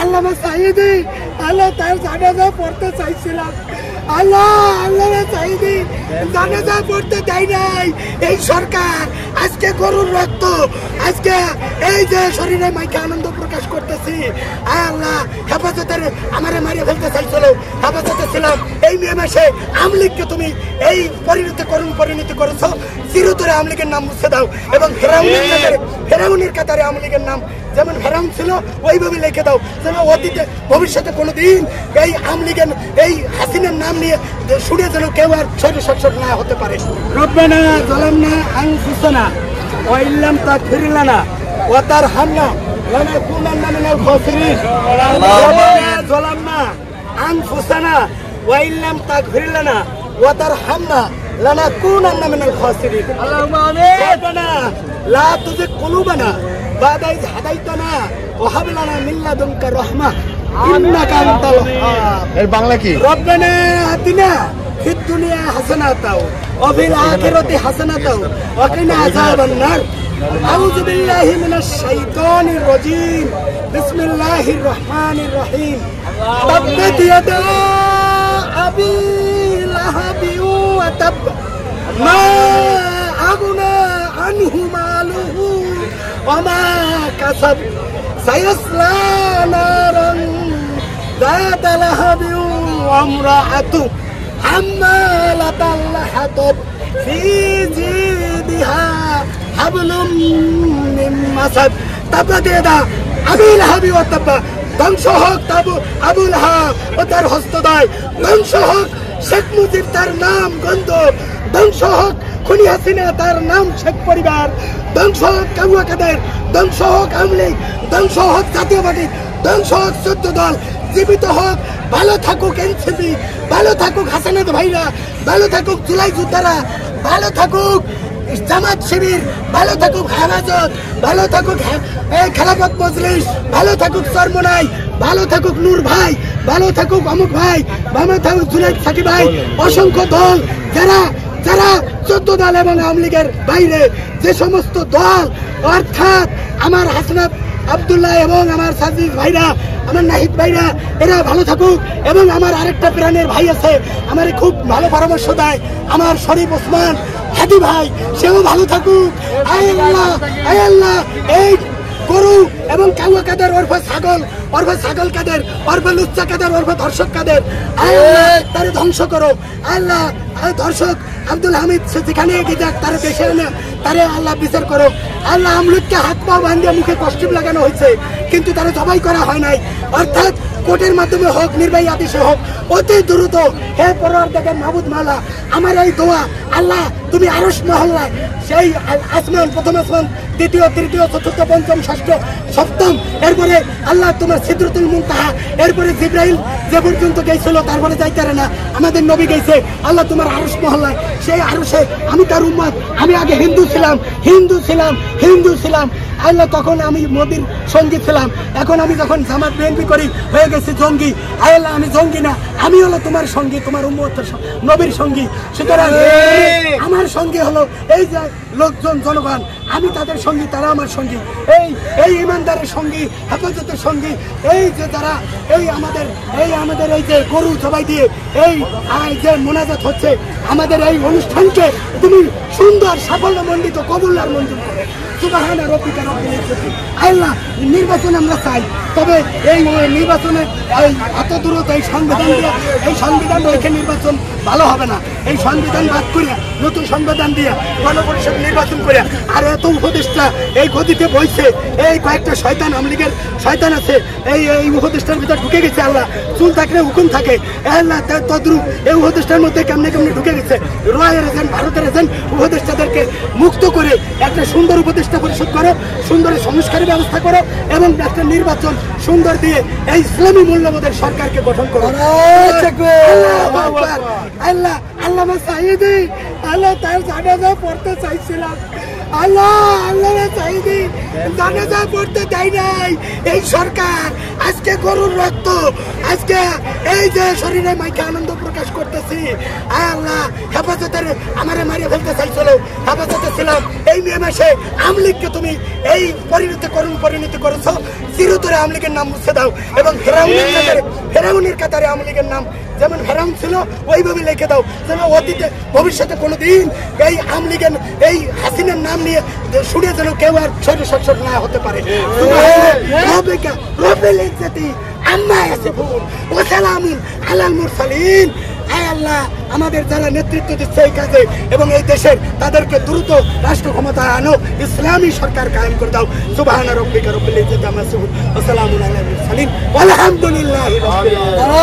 আল্লামা সাইদি আল্লাহ তার জানাজা পড়তে চাইছিলাম, আল্লাহ সাইদি জানাজা পড়তে দেয় নাই এই সরকার। আজকে গরুর রক্ত আজকে এই যে শরীরে মাইকে আনন্দ প্রকাশ করতেছি। আল্লাহ হেফাজতের আমারে মারিয়ে ফেলতে চাইছিল, হেফাজতে ছিলাম। এই মে মাসে আমলিগকে তুমি এই পরিণতি করেছো। চিরতরে আমলিগের নাম মুছে দাও এবং ফেরাউনের কাতারে আমলিগের নাম যেমন ফেরাউন ছিল ওইভাবে লিখে দাও, যেন অতীতে ভবিষ্যতে কোনোদিন এই আমলিগের এই হাসিনার নাম নিয়ে শুনে যেন কেউ আর ছোট সচ্ছট না হতে পারে। রব্বানা যালামনা আনফুসানা ওয়া ইল্লাম তাগফির লানা ওয়া তারহামনা লানাকুনান্না মিনাল খাসিরিন। রব্বানা যালামনা আনফুসানা ওয়া ইল্লাম তাগফির লানা ওয়া তারহামনা লানাকুনান্না মিনাল খাসিরিন। আল্লাহুম্মা আমিন। রব্বানা লা তুযিগ কুলুবানা বা'দা ইয হাদাইতানা ওয়া হাব লানা মিন লাদুনকা রাহমাহ ইন্নাকা আনতাল ওয়াহ্হাব। এর বাংলা কি? রব্বানা আতিনা ফিদ দুনিয়া হাসানাতাও ওয়া ফিল আখিরাতি হাসানাতাও ওয়া কিনা আযাবান নার। আউযু বিল্লাহি মিনাশ শাইতানির রাজীম। বিসমিল্লাহির রহমানির রহিম। তাব্বাত ইয়াদা আবি লাহাবি ওয়া তাব মা আগনা আনহু মালুহু ওয়া মা কাসাব সায়াসলা নারান যাতা লাহাবি ওয়া ইমরাআতু হাম্মালাতাল হাতাব ফি জিদিহা হাবলুম মিন মাসাদ। তাব্বাত ইয়াদা আবি লাহাবি ওয়া তাব। ধ্বংস হোক আবু লাহাব ও তার হস্তদ্বয়। ধ্বংস হোক শেখ মুজিব তার নাম গন্ধ। ধ্বংস হোক খুনি হাসিনা তার নাম শেখ পরিবার। ধ্বংস হোক কাবুয়া কাদের। ধ্বংস হোক আমলিগ। ধ্বংস হোক জাতীয় পার্টি। ধ্বংস হোক 14 দল। জীবিত হোক। ভালো থাকুক এনসিপি, ভালো থাকুক হাসানাত ভাইরা, ভালো থাকুক জুলাই যোদ্ধারা, ভালো থাকুক জামাত শিবির, ভালো থাকুক হেফাজত, ভালো থাকুক খেলাফত মজলিস, ভালো থাকুক চরমোনাই, ভালো থাকুক নূর ভাই, ভালো থাকুক অমুক ভাই, ভালো থাকুক জুনাইদ সাকিব ভাই। অসংখ্য দল যারা 14 দল এবং আওয়ামী লীগের বাইরে যে সমস্ত দল, অর্থাৎ আমার হাসনাত আব্দুল্লাহ এবং আমার সাজিদ ভাইরা, আমার নাহিদ ভাইরা, এরা ভালো থাকুক। এবং আমার আরেকটা প্রাণের ভাই আছে, আমার খুব ভালো পরামর্শ দেয়, আমার শরীফ ওসমান হাদি ভাই, সেও ভালো থাকুক। আয় আল্লাহ এই গরু এবং কাউয়া কাদের ওরফে ছাগল কাদের ওরফে লুচ্চা কাদের ওরফে ধর্ষক কাদের, তারে ধ্বংস করো আল্লাহ। ধর্ষক আব্দুল হামিদ সে যেখানে এগিয়ে যাক তারা দেশে এনে তারে আল্লাহ বিচার করো আল্লাহ। আমলুককে হাত পা বাঁধিয়ে মুখে কষ্টিপ লাগানো হয়েছে, কিন্তু তারা জবাই করা হয় নাই। অর্থাৎ কোর্টের মাধ্যমে হোক, নির্বাহী আদেশে হোক, অতি দ্রুত হে পরওয়ারদিগার মাবুদ মাওলা, আমার এই দোয়া আল্লাহ তুমি আরশ মহল্লায় সেই আসমান, প্রথম আসমান, দ্বিতীয়, তৃতীয়, চতুর্থ, পঞ্চম, ষষ্ঠ, সপ্তম, এরপরে আল্লাহ তোমার সিদরাতুল মুনতাহা, এরপরে জিবরাইল যে পর্যন্ত গেছিল তারপরে যাইতে পারে না, আমাদের নবী গেছে আল্লাহ তোমার আরশ মহল্লায়। সেই আরশে আমি তার উম্মত, আমি আগে হিন্দু ছিলাম আল্লাহ, তখন আমি মোদির সঙ্গী ছিলাম, এখন আমি যখন জামাত বিএনপি করি হয়ে গেছি জঙ্গি। আল্লাহ আমি জঙ্গি না, আমি হলো তোমার সঙ্গী, তোমার উম্মতের নবীর সঙ্গী। সুতরাং আমার সঙ্গী হলো এই যে লোকজন, জনগণ, আমি তাদের সঙ্গী, তারা আমার সঙ্গী। এই ইমানদারের সঙ্গী, হেফাজতের সঙ্গী, এই যে যারা আমাদের এই যে গরু জবাই দিয়ে এই যে মোনাজাত হচ্ছে, আমাদের এই অনুষ্ঠানকে তুমি সুন্দর সাফল্যমণ্ডিত কবুলার মঞ্জুর করে। সুবহান রাব্বিকা রাব্বিল ইজ্জাতি। আল্লাহ নির্বাচন আমরা চাই, তবে এই নির্বাচনে এত দ্রুত এই সংবিধান রেখে নির্বাচন ভালো হবে না। এই সংবিধান বাদ করে নতুন সংবিধান দিয়ে গণপরিষদ নির্বাচন করে, আর এত উপদেষ্টা এই গদিতে বইছে, এই কয়েকটা শয়তান, আওয়ামী লীগের শয়তান আছে, এই উপদেষ্টার ভিতরে ঢুকে গেছে। আল্লাহ চুল থাকলে হুকুম থাকে, আল্লাহ তদ্রুপ এই উপদেষ্টার মধ্যে কেমনে ঢুকে গেছে। রয়ের এজেন্ট, ভারতের এজেন্ট উপদেষ্টাদেরকে মুক্ত করে একটা সুন্দর উপদেষ্টা পরিষদ করো, সুন্দর সংস্কারের ব্যবস্থা করো এবং একটা নির্বাচন সুন্দর দিয়ে এই ইসলামী মূল্যবোধের সরকারকে গঠন করো। আল্লাহ আল্লামা সাইদি আল্লাহ তার জানাজা পড়তে চাইছিলাম, আল্লাহ সাইদি জানাজা পড়তে দেয় নাই এই সরকার। আজকে গরুর রক্ত আজকে এই যে শরীরে মাইকে আনন্দ প্রকাশ করতেছি। আয় আল্লাহ, হেফাজতের আমারে মারিয়ে ফেলতে চাইছিল, হেফাজতে ছিলাম। এই মে মাসে আমলিগকে তুমি এই পরিণতি করেছো। চিরতরে আমলিগের নাম মুছে দাও এবং ফেরাউনের কাতারে আমলিগের নাম যেমন ফেরাউন ছিল ওইভাবে লিখে দাও, যেন অতীতে ভবিষ্যতে কোনোদিন এই আমলিগের এই হাসিনার নাম নিয়ে শুনে যেন কেউ আর শরীর সচ্ছল না হতে পারে। আয় আল্লাহ, আমাদের যারা নেতৃত্ব দিচ্ছে এই কাজে এবং এই দেশের, তাদেরকে দ্রুত রাষ্ট্র ক্ষমতায় আনো, ইসলামী সরকার কায়েম করে দাও। সুবহান রাব্বিকা রব্বিল ইজ্জাতি আম্মা ইয়াসিফুন ওয়া সালামুন আলাল মুরসালিন ওয়ালহামদুলিল্লাহি রাব্বিল আলামিন।